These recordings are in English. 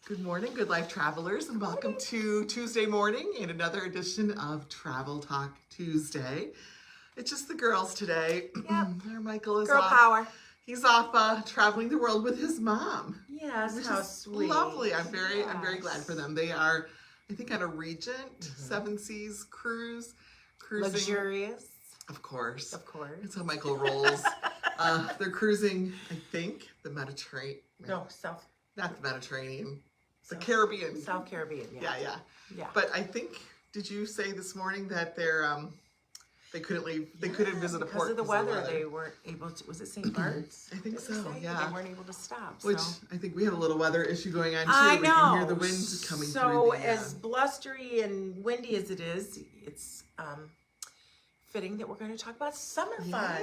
Good morning, good life travelers, and welcome to Tuesday morning and another edition of Travel Talk Tuesday. It's just the girls today. Yep. There Michael is Girl off. power. He's off traveling the world with his mom. Yes, which how is sweet. lovely. I'm very glad for them. They are, I think, on a Regent Seven Seas cruising. Luxurious. Of course. Of course. That's how Michael rolls. They're cruising, I think, the Mediterranean. No, South. Not the Mediterranean. The Caribbean. South Caribbean, yeah. Yeah. But I think, did you say this morning that they couldn't leave, they couldn't visit a port because of the weather. They weren't able to, was it St. Bart's? I think so, yeah. They weren't able to stop. Which I think we have a little weather issue going on too. I We know. can hear the wind coming through. So as blustery and windy as it is, it's fitting that we're going to talk about summer fun.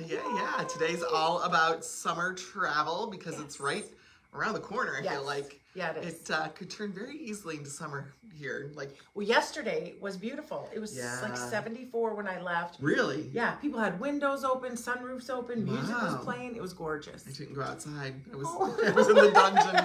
Yeah. Today's all about summer travel because it's right around the corner, I feel like. Yeah, it is. It could turn very easily into summer here. Well, yesterday was beautiful. It was like 74 when I left. Really? Yeah, people had windows open, sunroofs open, music was playing. It was gorgeous. I didn't go outside. I was in the dungeon.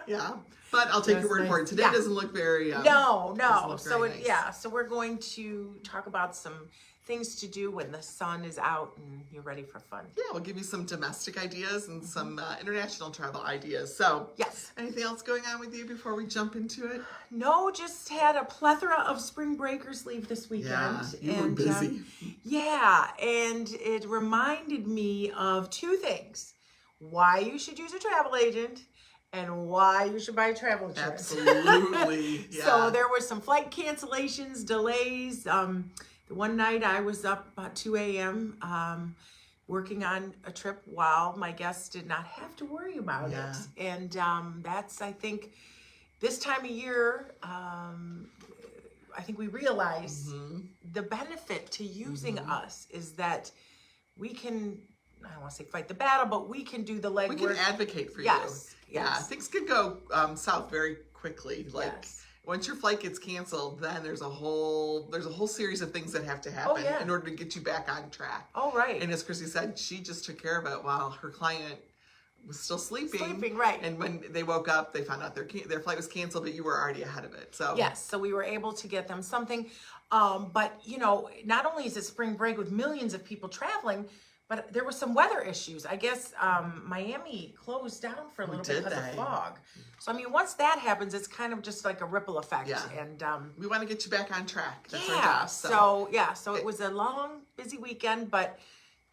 Yeah, but I'll take your word for it. Today doesn't look very. No. So nice. So we're going to talk about some things to do when the sun is out and you're ready for fun. Yeah, we'll give you some domestic ideas and some international travel ideas. So, yes. Anything else going on with you before we jump into it? No, just had a plethora of spring breakers leave this weekend. Yeah, you were busy. And it reminded me of two things: why you should use a travel agent and why you should buy travel insurance. Absolutely. Yeah. So there were some flight cancellations, delays. The one night I was up about 2 a.m. Working on a trip while my guests did not have to worry about it. And that's, I think, this time of year, I think we realize the benefit to using us is that we can, I don't want to say fight the battle, but we can do the legwork. We can advocate for you. Yes. Yeah, things can go south very quickly. Once your flight gets canceled, then there's a whole series of things that have to happen in order to get you back on track. Oh, right. And as Chrissy said, she just took care of it while her client was still sleeping. Sleeping, right. And when they woke up, they found out their flight was canceled, but you were already ahead of it. So yes, so we were able to get them something. But, not only is it spring break with millions of people traveling, but there were some weather issues. I guess Miami closed down for a little bit because of fog. So, once that happens, it's kind of just like a ripple effect. Yeah. And we want to get you back on track. That's our job. So it was a long, busy weekend, but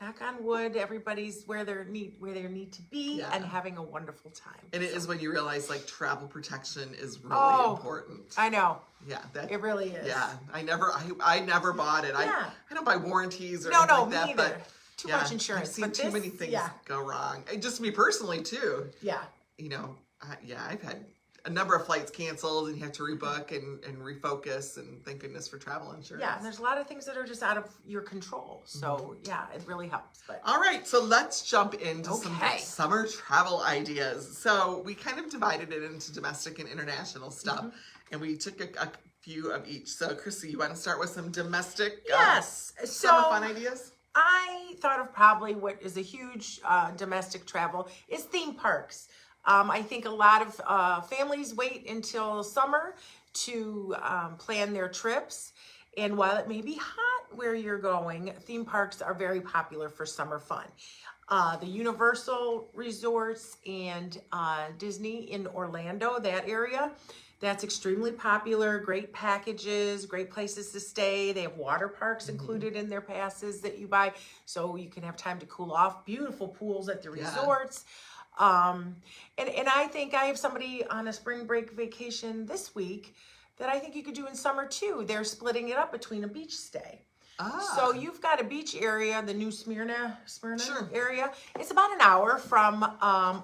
knock on wood, everybody's where they need to be and having a wonderful time. And it is when you realize travel protection is really important. I know. Yeah, it really is. Yeah, I never bought it. I don't buy warranties or anything like that. Me but either. Too much insurance. I've seen too many things go wrong. And just me personally too. Yeah. I've had a number of flights canceled and you have to rebook and refocus, and thank goodness for travel insurance. Yeah, and there's a lot of things that are just out of your control. So it really helps. But all right, so let's jump into some summer travel ideas. So we kind of divided it into domestic and international stuff, and we took a few of each. So Chrissy, you want to start with some domestic summer fun ideas? I thought of probably what is a huge domestic travel is theme parks. I think a lot of families wait until summer to plan their trips. And while it may be hot where you're going, theme parks are very popular for summer fun. The Universal resorts and Disney in Orlando, that area, that's extremely popular. Great packages, great places to stay. They have water parks included in their passes that you buy, so you can have time to cool off. Beautiful pools at the resorts. And I think I have somebody on a spring break vacation this week that I think you could do in summer too. They're splitting it up between a beach stay. So you've got a beach area, the new Smyrna area. It's about an hour from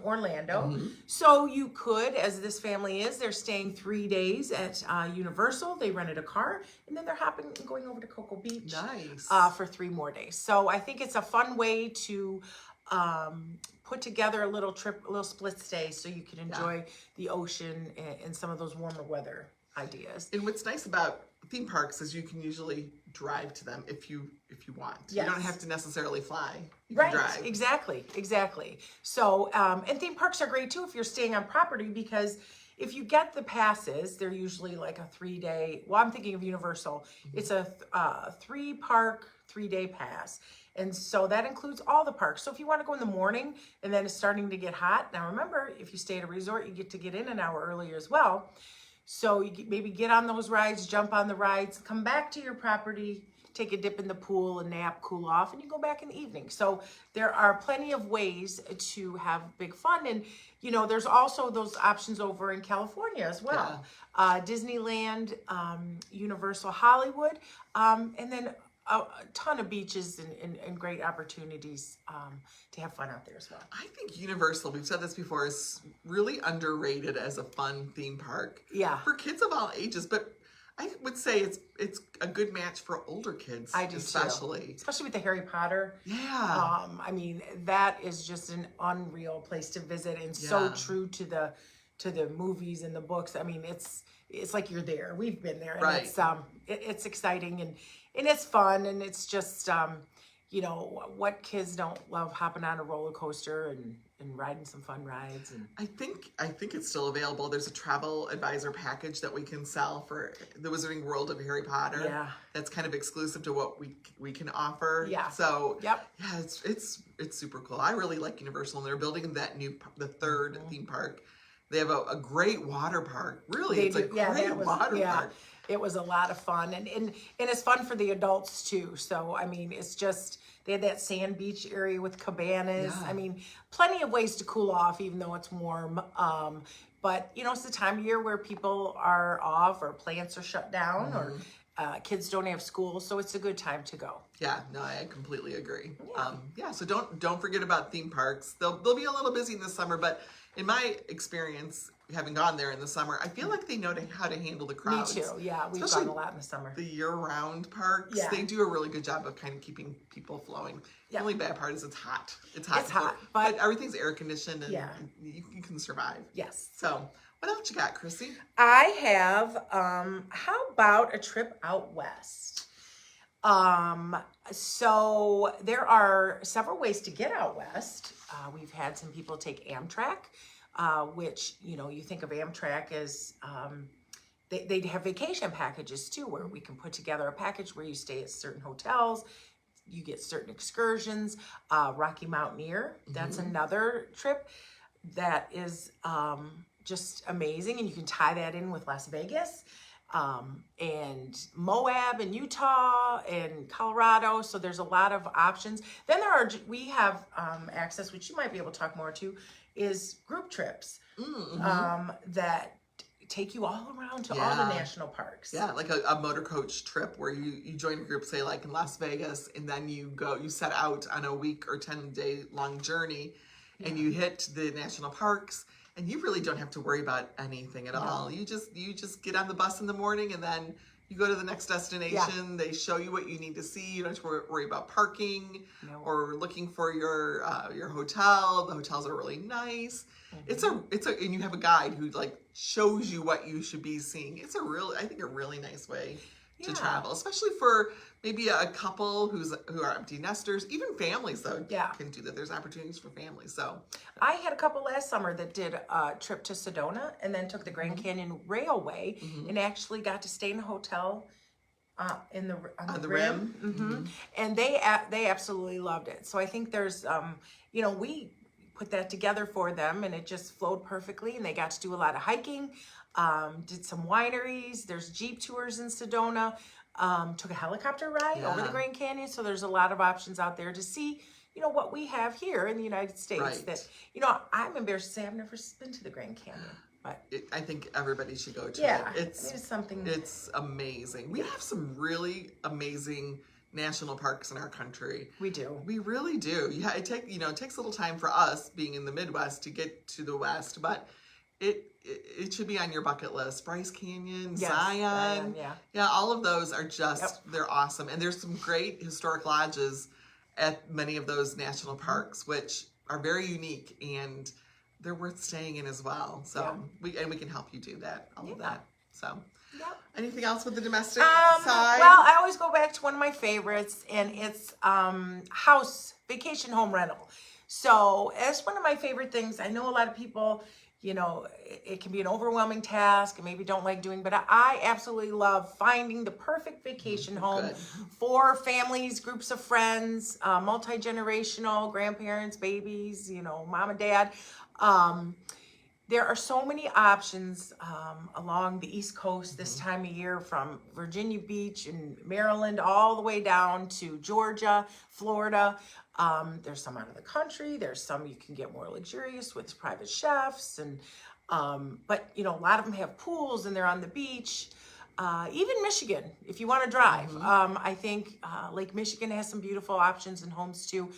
Orlando. So you could, as this family is, they're staying 3 days at Universal. They rented a car, and then they're hopping and going over to Cocoa Beach for 3 more days. So I think it's a fun way to put together a little trip, a little split stay, so you can enjoy the ocean and some of those warmer weather ideas. And what's nice about theme parks is you can usually drive to them if you want. You don't have to necessarily fly. You can drive. Exactly. So, and theme parks are great too if you're staying on property, because if you get the passes, they're usually like a 3-day. Well, I'm thinking of Universal. It's a 3-park, 3-day pass. And so that includes all the parks. So if you want to go in the morning and then it's starting to get hot, now remember, if you stay at a resort, you get to get in an hour earlier as well. So you maybe get on those rides, jump on the rides, come back to your property, take a dip in the pool, a nap, cool off, and you go back in the evening. So there are plenty of ways to have big fun. And, you know, there's also those options over in California as well. Disneyland, Universal Hollywood, and then a ton of beaches and great opportunities to have fun out there as well. I think Universal, we've said this before, is really underrated as a fun theme park. Yeah. For kids of all ages, but I would say it's a good match for older kids. I do especially. too. Especially with the Harry Potter. Yeah. I mean, that is just an unreal place to visit and so true to the movies and the books. I mean, it's like you're there. We've been there, and right. It's exciting and it's fun, and it's just you know, what kids don't love hopping on a roller coaster and riding some fun rides. And I think it's still available. There's a travel advisor package that we can sell for the Wizarding World of Harry Potter. Yeah. That's kind of exclusive to what we can offer. Yeah. So yep. Yeah, it's super cool. I really like Universal, and they're building the third theme park. They have a great water park. Really, it's a great water park. It was a lot of fun, and it's fun for the adults too. So I mean, it's just, they had that sand beach area with cabanas. Yeah. I mean, plenty of ways to cool off, even though it's warm. But you know, it's the time of year where people are off, or plants are shut down, or kids don't have school, so it's a good time to go. Yeah, no, I completely agree. So don't forget about theme parks. They'll be a little busy in the summer, but in my experience, having gone there in the summer, I feel like they know how to handle the crowds. Me too. Yeah, we've Especially gone a lot in the summer. The year-round parks, they do a really good job of kind of keeping people flowing. The only bad part is it's hot. It's hot, but everything's air conditioned, and you can survive. Yes. So what else you got, Chrissy? I have, how about a trip out west? So there are several ways to get out west. We've had some people take Amtrak, which, you know, you think of Amtrak as, they have vacation packages too, where we can put together a package where you stay at certain hotels, you get certain excursions. Rocky Mountaineer, that's another trip that is just amazing, and you can tie that in with Las Vegas. And Moab and Utah and Colorado. So there's a lot of options. Then we have access, which you might be able to talk more to, is group trips that take you all around to all the national parks. Yeah, like a motor coach trip where you join a group, say like in Las Vegas, and then you set out on a week or 10-day long journey, and you hit the national parks. And you really don't have to worry about anything at all. You just get on the bus in the morning, and then you go to the next destination. They show you what you need to see. You don't have to worry about parking or looking for your hotel. The hotels are really nice. It's a and you have a guide who like shows you what you should be seeing. It's I think a really nice way to travel, especially for maybe a couple who are empty nesters. Even families though can do that. There's opportunities for families. So I had a couple last summer that did a trip to Sedona and then took the Grand Canyon Railway and actually got to stay in a hotel on the rim. And they absolutely loved it. So I think there's you know, we put that together for them, and it just flowed perfectly, and they got to do a lot of hiking. Did some wineries. There's Jeep tours in Sedona. Took a helicopter ride over the Grand Canyon. So there's a lot of options out there to see, you know, what we have here in the United States. That, you know, I'm embarrassed to say I've never been to the Grand Canyon. But I think everybody should go to it. It's something. It's amazing. We have some really amazing national parks in our country. We do. We really do. Yeah, it takes a little time for us being in the Midwest to get to the West, but it should be on your bucket list. Bryce Canyon, Zion. Yeah, all of those are just, they're awesome. And there's some great historic lodges at many of those national parks, which are very unique, and they're worth staying in as well. So we can help you do that, all of that. So anything else with the domestic side? Well, I always go back to one of my favorites, and it's vacation home rental. So it's one of my favorite things. I know a lot of people, you know, it can be an overwhelming task and maybe don't like doing, but I absolutely love finding the perfect vacation home for families, groups of friends, multi-generational, grandparents, babies, you know, mom and dad. There are so many options along the East Coast this time of year, from Virginia Beach and Maryland all the way down to Georgia, Florida. There's some out of the country. There's some you can get more luxurious with private chefs, and but you know, a lot of them have pools and they're on the beach. Even Michigan, if you want to drive, I think Lake Michigan has some beautiful options and homes too.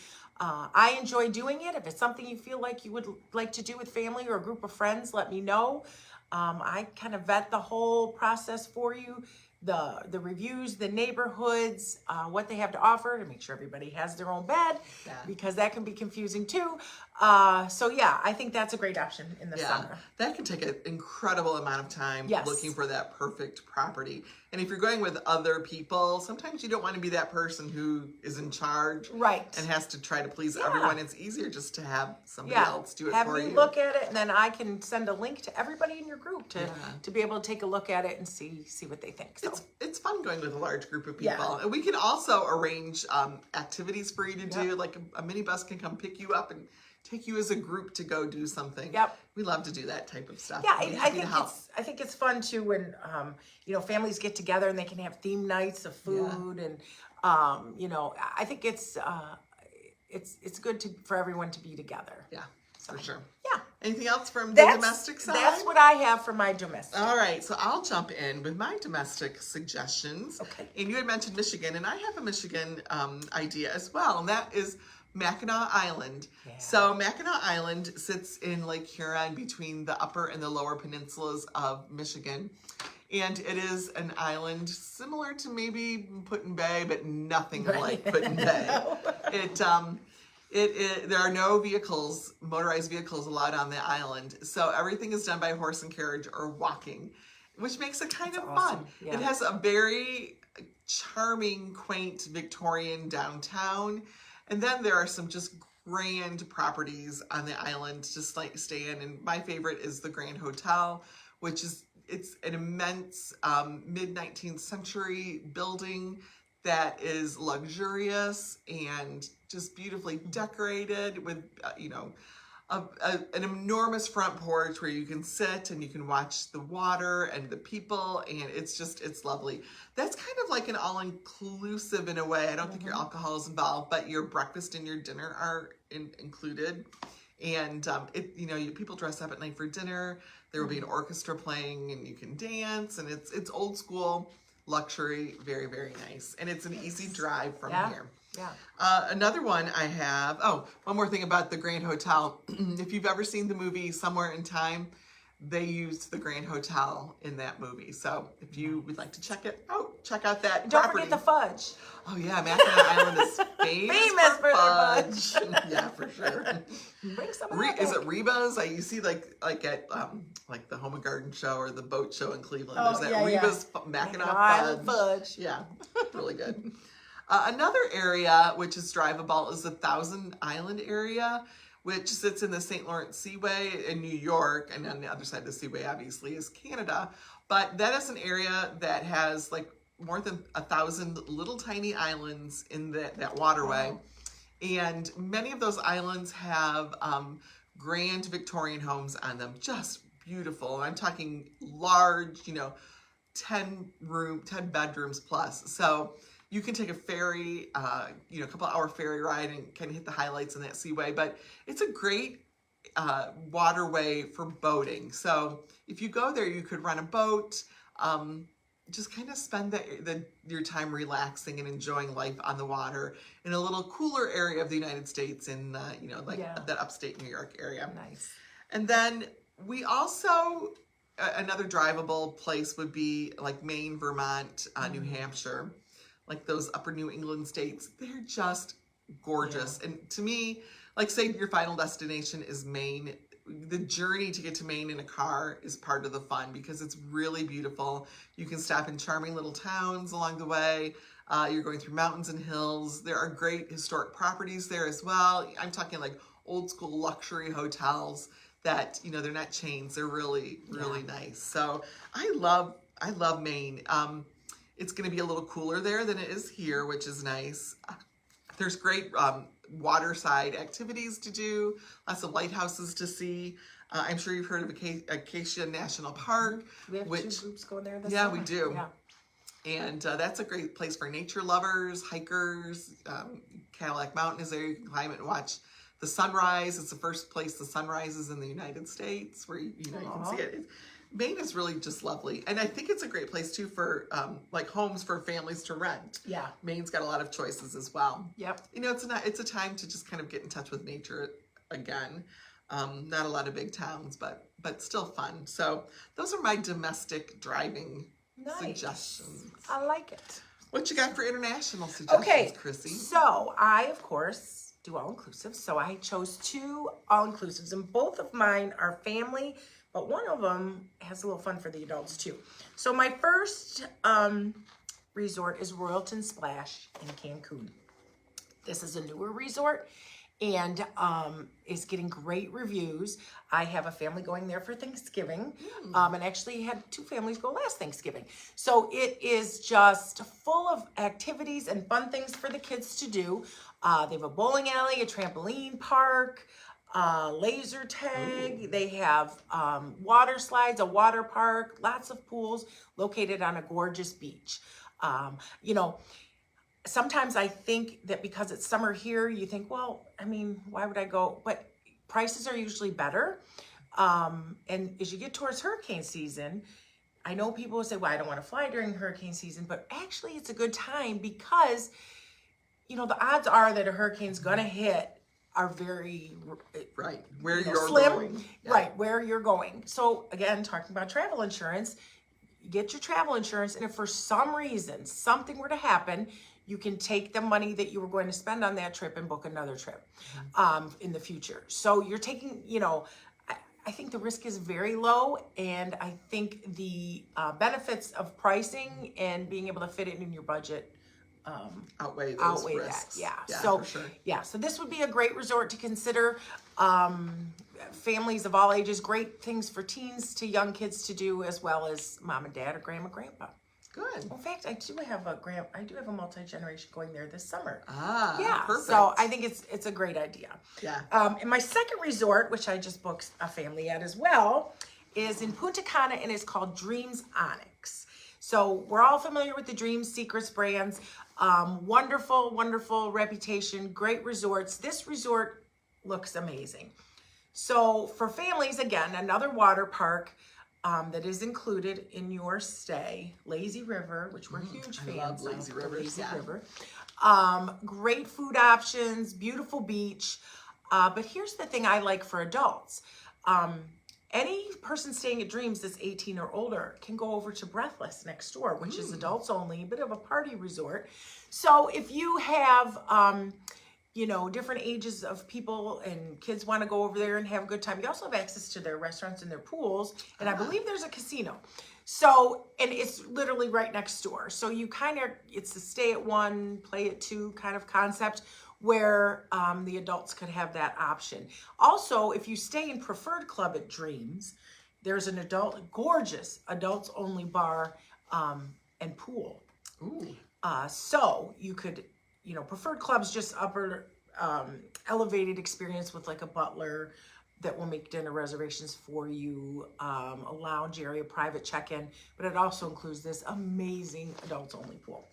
I enjoy doing it. If it's something you feel like you would like to do with family or a group of friends, let me know. I kind of vet the whole process for you, the reviews, the neighborhoods, what they have to offer, to make sure everybody has their own bed, because that can be confusing too. So yeah, I think that's a great option in the summer. That can take an incredible amount of time looking for that perfect property. And if you're going with other people, sometimes you don't want to be that person who is in charge and has to try to please everyone. It's easier just to have somebody else do it for you. Have me look at it, and then I can send a link to everybody in your group to be able to take a look at it and see what they think. So it's fun going with a large group of people. And we can also arrange activities for you to do. Like a minibus can come pick you up and take you as a group to go do something. We love to do that type of stuff. I think it's fun too when you know, families get together and they can have theme nights of food and you know, I think it's good for everyone to be together. For sure. Yeah. Anything else from the domestic side? That's what I have for my domestic. All right, so I'll jump in with my domestic suggestions. Okay. And you had mentioned Michigan, and I have a Michigan idea as well, and that is Mackinac Island. So Mackinac Island sits in Lake Huron between the upper and the lower peninsulas of Michigan. And it is an island similar to maybe Put-in Bay, but nothing like Put-in Bay. There are no motorized vehicles allowed on the island. So everything is done by horse and carriage or walking, which makes it kind of fun. It has a very charming, quaint Victorian downtown. And then there are some just grand properties on the island to stay in. And my favorite is the Grand Hotel, which it's an immense mid-19th century building that is luxurious and just beautifully decorated with, you know, an enormous front porch where you can sit and you can watch the water and the people, and it's lovely. That's kind of like an all-inclusive in a way. I don't think your alcohol is involved, but your breakfast and your dinner are included. And you know, people dress up at night for dinner. There will be an orchestra playing, and you can dance, and it's old school luxury, very, very nice. And it's an easy drive from here. Another one I have, one more thing about the Grand Hotel. If you've ever seen the movie Somewhere in Time, they used the Grand Hotel in that movie. So if you would like to check it out, check out that Don't property. forget the fudge. Oh yeah, Mackinac Island is famous for fudge. Yeah, for sure. Bring some Is it Reba's? You see like at like the Home and Garden Show or the Boat Show in Cleveland. There's that Reba's Mackinac fudge. Yeah, really good. Another area which is drivable is the Thousand Island area, which sits in the St. Lawrence Seaway in New York, and on the other side of the Seaway, obviously, is Canada. But that is an area that has like more than 1,000 little tiny islands in that waterway. And many of those islands have grand Victorian homes on them, just beautiful. I'm talking large, you know, 10 bedrooms plus. So you can take a ferry, you know, a couple hour ferry ride and kind of hit the highlights in that seaway. But it's a great waterway for boating. So if you go there, you could rent a boat, just kind of spend your time relaxing and enjoying life on the water in a little cooler area of the United States in, you know, like that upstate New York area. Nice. And then we also, another drivable place would be like Maine, Vermont, New Hampshire. Like those upper New England states, they're just gorgeous. And to me, like say your final destination is Maine, the journey to get to Maine in a car is part of the fun because it's really beautiful. You can stop in charming little towns along the way. You're going through mountains and hills. There are great historic properties there as well. I'm talking like old school luxury hotels that, you know, they're not chains. They're really, really nice. So I love Maine. It's going to be a little cooler there than it is here, which is nice. There's great waterside activities to do, lots of lighthouses to see. I'm sure you've heard of Acacia National Park. We have 2 groups going there this yeah, summer. we do. Yeah. And that's a great place for nature lovers, hikers. Cadillac Mountain is there. You can climb it and watch the sunrise. It's the first place the sun rises in the United States where you can see it. Maine is really just lovely. And I think it's a great place too for like homes for families to rent. Yeah. Maine's got a lot of choices as well. Yep. You know, it's a time to just kind of get in touch with nature again. Not a lot of big towns, but still fun. So those are my domestic driving suggestions. I like it. What you got for international suggestions, Chrissy? So I, of course, do all-inclusive. So I chose 2 all-inclusives, and both of mine are family, but one of them has a little fun for the adults too. So my first resort is Royalton Splash in Cancun. This is a newer resort and is getting great reviews. I have a family going there for Thanksgiving, and actually had 2 families go last Thanksgiving. So it is just full of activities and fun things for the kids to do. They have a bowling alley, a trampoline park, laser tag. Ooh. They have water slides, a water park, lots of pools located on a gorgeous beach. You know, sometimes I think that because it's summer here, you think, well, I mean, why would I go? But prices are usually better. And as you get towards hurricane season, I know people will say, well, I don't want to fly during hurricane season, but actually it's a good time because, you know, the odds are that a hurricane's going to hit are very right where you're slim, going. Yeah. Right, where you're going. So again, talking about travel insurance, you get your travel insurance, and if for some reason something were to happen, you can take the money that you were going to spend on that trip and book another trip in the future. So you're taking, you know, I think the risk is very low, and I think the benefits of pricing and being able to fit it in your budget outweigh that. risks. Yeah. So for sure. Yeah, so this would be a great resort to consider. Families of all ages, great things for teens to young kids to do, as well as mom and dad or grandma, grandpa. Good. In fact, I do have a multi-generation going there this summer. Yeah. Perfect. So I think it's a great idea. Yeah. And my second resort, which I just booked a family at as well, is in Punta Cana, and it's called Dreams Onyx. So we're all familiar with the Dreams Secrets brands. Wonderful, wonderful reputation, great resorts. This resort looks amazing. So for families, again, another water park that is included in your stay. Lazy River, which we're huge fans of. Lazy River. Great food options, beautiful beach. But here's the thing I like for adults. Any person staying at Dreams that's 18 or older can go over to Breathless next door, which is adults only, a bit of a party resort. So if you have, you know, different ages of people and kids want to go over there and have a good time, you also have access to their restaurants and their pools. And I believe there's a casino. So, and it's literally right next door. So you kind of, it's a stay at 1, play at 2 kind of concept, where the adults could have that option. Also, if you stay in Preferred Club at Dreams, there's an gorgeous adults only bar and pool. Ooh. So you could, you know, Preferred Club's just upper elevated experience with like a butler that will make dinner reservations for you, a lounge area, private check-in, but it also includes this amazing adults only pool.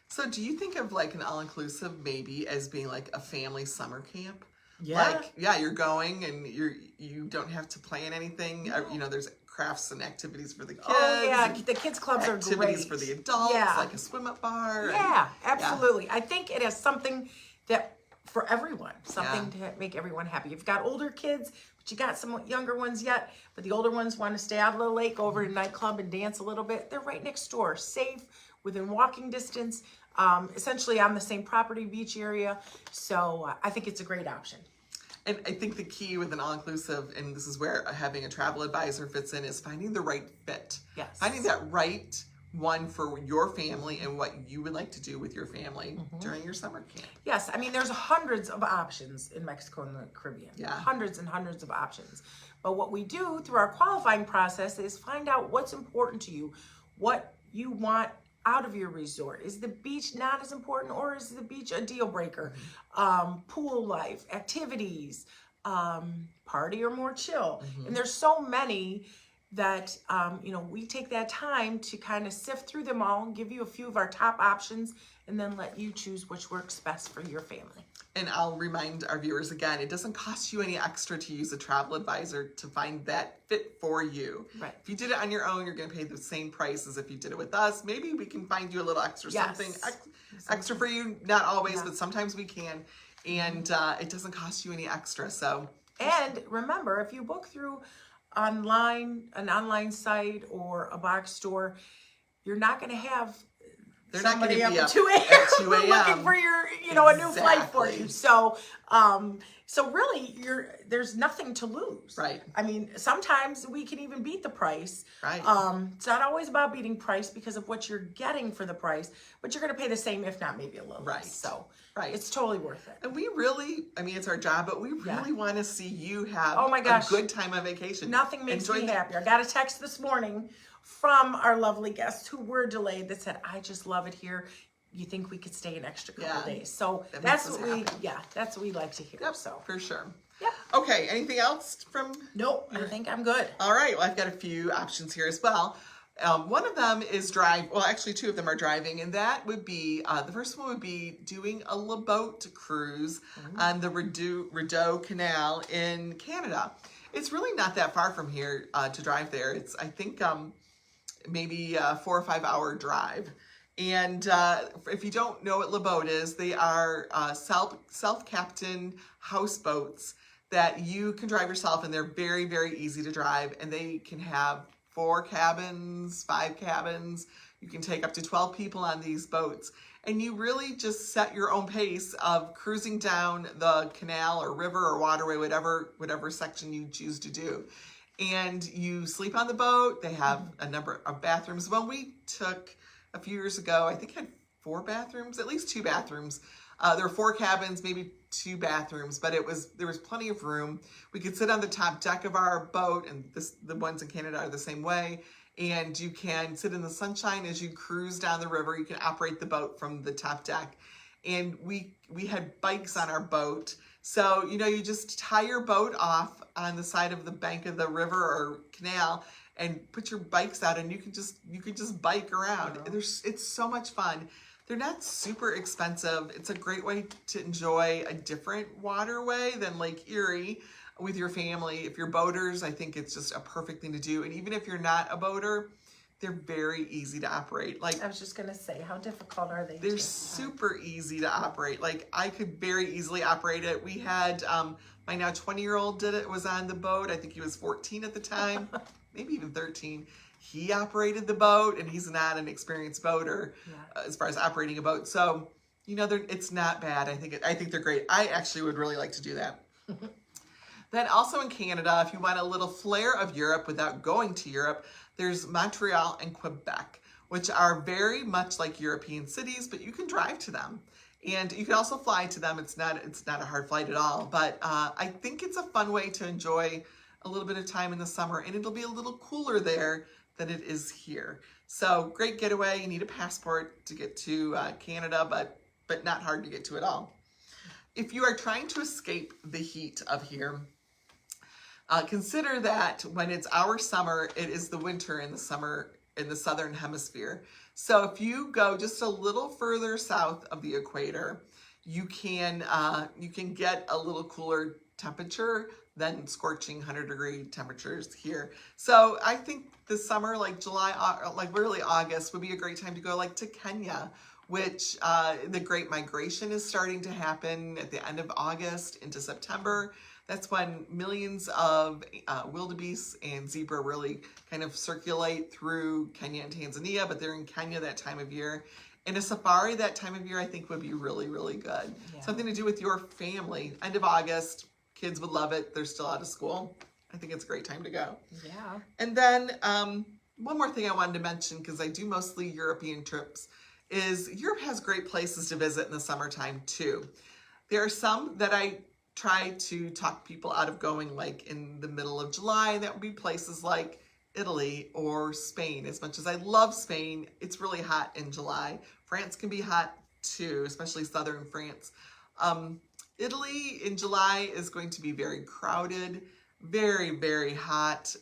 So do you think of like an all-inclusive maybe as being like a family summer camp? Yeah. Like, yeah, you're going and you don't have to plan anything. No. You know, there's crafts and activities for the kids. Oh yeah, the kids clubs are great. Activities for the adults, like a swim-up bar. Yeah, absolutely. Yeah. I think it has something that for everyone, something to make everyone happy. You've got older kids, but you got some younger ones yet, but the older ones want to stay out of the lake, go over to a nightclub and dance a little bit. They're right next door, safe, within walking distance, essentially on the same property, beach area. So I think it's a great option. And I think the key with an all-inclusive, and this is where having a travel advisor fits in, is finding the right fit. Yes. Finding that right one for your family and what you would like to do with your family during your summer camp. Yes, I mean, there's hundreds of options in Mexico and the Caribbean. Yeah. Hundreds and hundreds of options. But what we do through our qualifying process is find out what's important to you, what you want out of your resort. Is the beach not as important, or is the beach a deal breaker? Pool life, activities, party or more chill. And there's so many that, we take that time to kind of sift through them all, give you a few of our top options, and then let you choose which works best for your family. And I'll remind our viewers again, it doesn't cost you any extra to use a travel advisor to find that fit for you. Right. If you did it on your own, you're going to pay the same price as if you did it with us. Maybe we can find you a little extra, something extra for you. Not always, but sometimes we can. And it doesn't cost you any extra. So. And remember, if you book through an online site or a box store, you're not going to have they're not going to be up at 2 a.m. looking for your, a new flight for you. So, so really, there's nothing to lose. Right. I mean, sometimes we can even beat the price. Right. It's not always about beating price because of what you're getting for the price, but you're going to pay the same, if not maybe a little less. So, it's totally worth it. And we really, it's our job, but we really want to see you have a good time on vacation. Nothing makes me happier. I got a text this morning from our lovely guests who were delayed that said, I just love it here. You think we could stay an extra couple days? So that's what we like to hear. Yep, so for sure. Yep. Okay, anything else from? Nope, I think I'm good. All right, well, I've got a few options here as well. One of them is actually two of them are driving, and that would be, the first one would be doing a La Boat cruise on the Rideau Canal in Canada. It's really not that far from here to drive there. It's, I think, maybe a 4 or 5 hour drive. And if you don't know what La Boat is, they are self-captained houseboats that you can drive yourself, and they're very, very easy to drive, and they can have 4 cabins, 5 cabins. You can take up to 12 people on these boats, and you really just set your own pace of cruising down the canal or river or waterway, whatever section you choose to do. And you sleep on the boat. They have a number of bathrooms. One we took a few years ago, I think had 4 bathrooms, at least 2 bathrooms. There were 4 cabins, maybe 2 bathrooms, but there was plenty of room. We could sit on the top deck of our boat, and the ones in Canada are the same way. And you can sit in the sunshine as you cruise down the river. You can operate the boat from the top deck. And we had bikes on our boat. So, you just tie your boat off on the side of the bank of the river or canal and put your bikes out, and you can just bike around. It's so much fun. They're not super expensive. It's a great way to enjoy a different waterway than Lake Erie with your family. If you're boaters, I think it's just a perfect thing to do. And even if you're not a boater, they're very easy to operate. Like, I was just going to say, how difficult are they? They're super easy to operate. Like, I could very easily operate it. We had, my now 20-year-old was on the boat. I think he was 14 at the time, maybe even 13. He operated the boat, and he's not an experienced boater as far as operating a boat. So, it's not bad. I think they're great. I actually would really like to do that. Then also in Canada, if you want a little flair of Europe without going to Europe, there's Montreal and Quebec, which are very much like European cities, but you can drive to them. And you can also fly to them. It's not a hard flight at all, but I think it's a fun way to enjoy a little bit of time in the summer, and it'll be a little cooler there than it is here. So great getaway. You need a passport to get to Canada, but not hard to get to at all. If you are trying to escape the heat of here, consider that when it's our summer, it is the winter in the summer in the southern hemisphere. So if you go just a little further south of the equator, you can get a little cooler temperature than scorching 100-degree temperatures here. So I think this summer, like July, like really August, would be a great time to go like to Kenya, which the Great Migration is starting to happen at the end of August into September. That's when millions of wildebeest and zebra really kind of circulate through Kenya and Tanzania, but they're in Kenya that time of year. And a safari that time of year I think would be really, really good. Yeah. Something to do with your family. End of August, kids would love it. They're still out of school. I think it's a great time to go. Yeah. And then one more thing I wanted to mention, because I do mostly European trips, is Europe has great places to visit in the summertime too. There are some that I try to talk people out of going like in the middle of July. That would be places like Italy or Spain. As much as I love Spain, it's really hot in July. France can be hot too, especially southern France. Italy in July is going to be very crowded, very, very hot.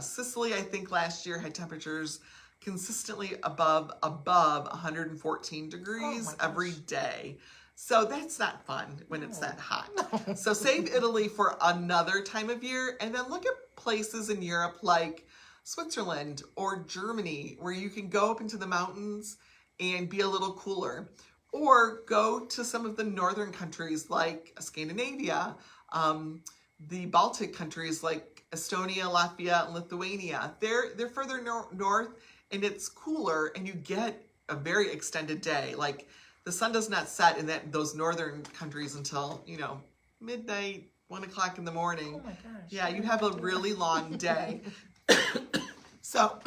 Sicily, I think last year had temperatures consistently above 114 degrees every day. So that's not fun when it's that hot. So save Italy for another time of year, and then look at places in Europe like Switzerland or Germany where you can go up into the mountains and be a little cooler. Or go to some of the northern countries like Scandinavia, the Baltic countries like Estonia, Latvia, and Lithuania. They're further north, and it's cooler, and you get a very extended day. Like the sun does not set in those northern countries until, you know, midnight, 1 o'clock in the morning. Oh my gosh. Yeah, you have a really long day. So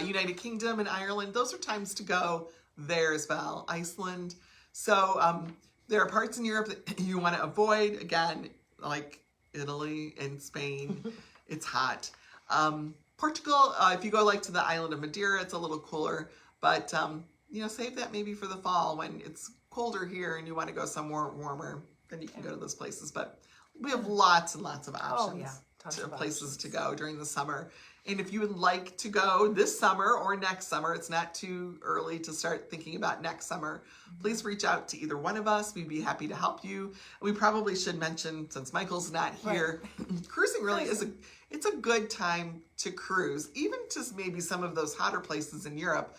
United Kingdom and Ireland, those are times to go there as well. Iceland. So there are parts in Europe that you want to avoid. Again, like Italy and Spain, it's hot. Portugal, if you go like to the island of Madeira, it's a little cooler, but you know, save that maybe for the fall when it's colder here and you want to go somewhere warmer. Then you can go to those places. But we have lots and lots of options. Places to go during the summer. And if you would like to go this summer or next summer, it's not too early to start thinking about next summer, please reach out to either one of us. We'd be happy to help you. We probably should mention, since Michael's not here, cruising really it's a good time to cruise, even just maybe some of those hotter places in Europe.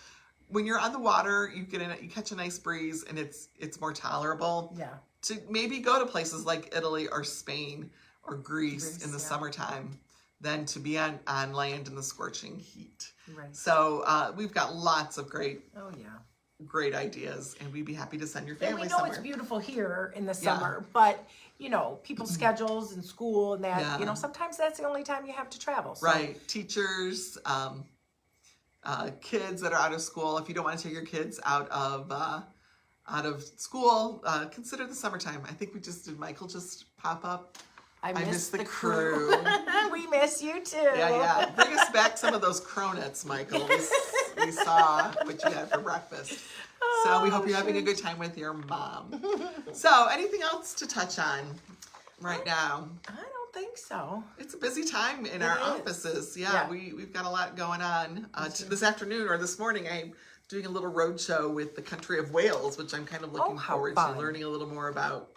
When you're on the water, you catch a nice breeze, and it's more tolerable. Yeah. To maybe go to places like Italy or Spain or Greece in the summertime than to be on land in the scorching heat. Right. So we've got lots of great ideas, and we'd be happy to send your family somewhere. We know it's beautiful here in the summer, but you know, people's schedules and school and that, you know, sometimes that's the only time you have to travel. So. Right. Teachers, kids that are out of school. If you don't want to take your kids out of school, consider the summertime. I think did Michael just pop up? I miss the crew. We miss you too. Yeah. Bring us back some of those cronuts, Michael. We saw what you had for breakfast. So we hope you're having a good time with your mom. So anything else to touch on right now? I don't think so. It's a busy time in our offices. Yeah. We've got a lot going on. This afternoon or this morning, I'm doing a little road show with the country of Wales, which I'm kind of looking forward to learning a little more about.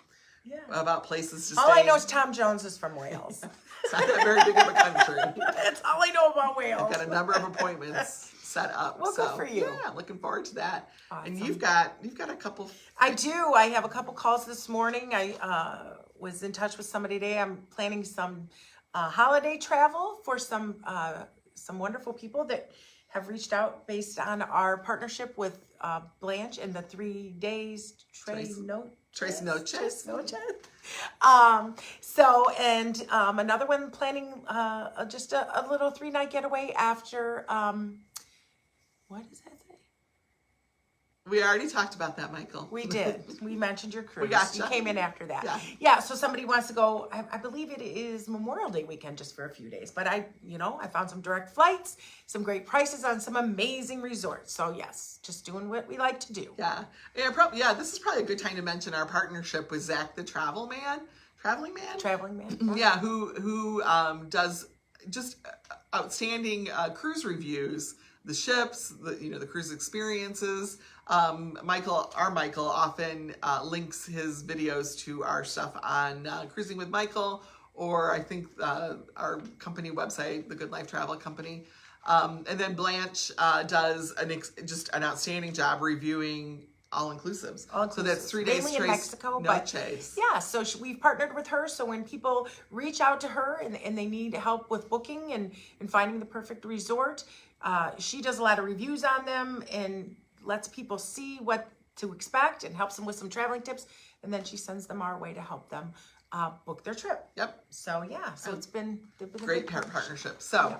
About places to stay. All I know is Tom Jones is from Wales. It's not that very big of a country. That's all I know about Wales. I've got a number of appointments set up. Well, good for you. Yeah, looking forward to that. Awesome. And you've got a couple. I do. I have a couple calls this morning. I was in touch with somebody today. I'm planning some holiday travel for some wonderful people that have reached out based on our partnership with Blanche and the 3 days Tres Noches. Another one planning just a little 3-night getaway after what does that say? We already talked about that, Michael. We did. We mentioned your cruise. We gotcha. You came in after that. Yeah. So somebody wants to go. I believe it is Memorial Day weekend, just for a few days. But I found some direct flights, some great prices on some amazing resorts. So yes, just doing what we like to do. Yeah. This is probably a good time to mention our partnership with Zach the Traveling Man. Yeah. Who does just outstanding cruise reviews. The ships, the cruise experiences. Michael often links his videos to our stuff on Cruising with Michael, or I think our company website, the Good Life Travel Company. And then Blanche does just an outstanding job reviewing all-inclusives. So that's 3 days in Mexico, Noches. So we've partnered with her. So when people reach out to her and they need help with booking and finding the perfect resort, she does a lot of reviews on them and lets people see what to expect and helps them with some traveling tips. And then she sends them our way to help them book their trip. Yep. So it's been great partnership. So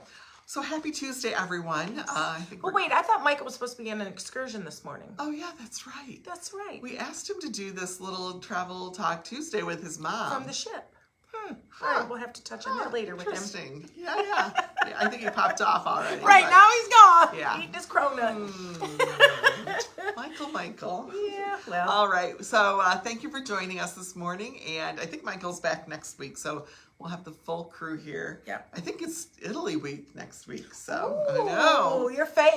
So happy Tuesday, everyone. I think But wait, I thought Michael was supposed to be on an excursion this morning. Oh yeah, that's right. That's right. We asked him to do this little travel talk Tuesday with his mom. From the ship. All right, we'll have to touch on that later with him. Interesting. Yeah. I think he popped off already. Right, but- now he's gone. Yeah. Eating his cronut. Michael. Yeah, well. All right. So thank you for joining us this morning. And I think Michael's back next week. So we'll have the full crew here. Yeah. I think it's Italy week next week. So Ooh, I know.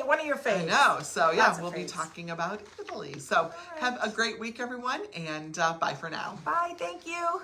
one of your faves. I know. So yeah, Lots of we'll be faves. talking about Italy. So have a great week, everyone. And bye for now. Bye, thank you.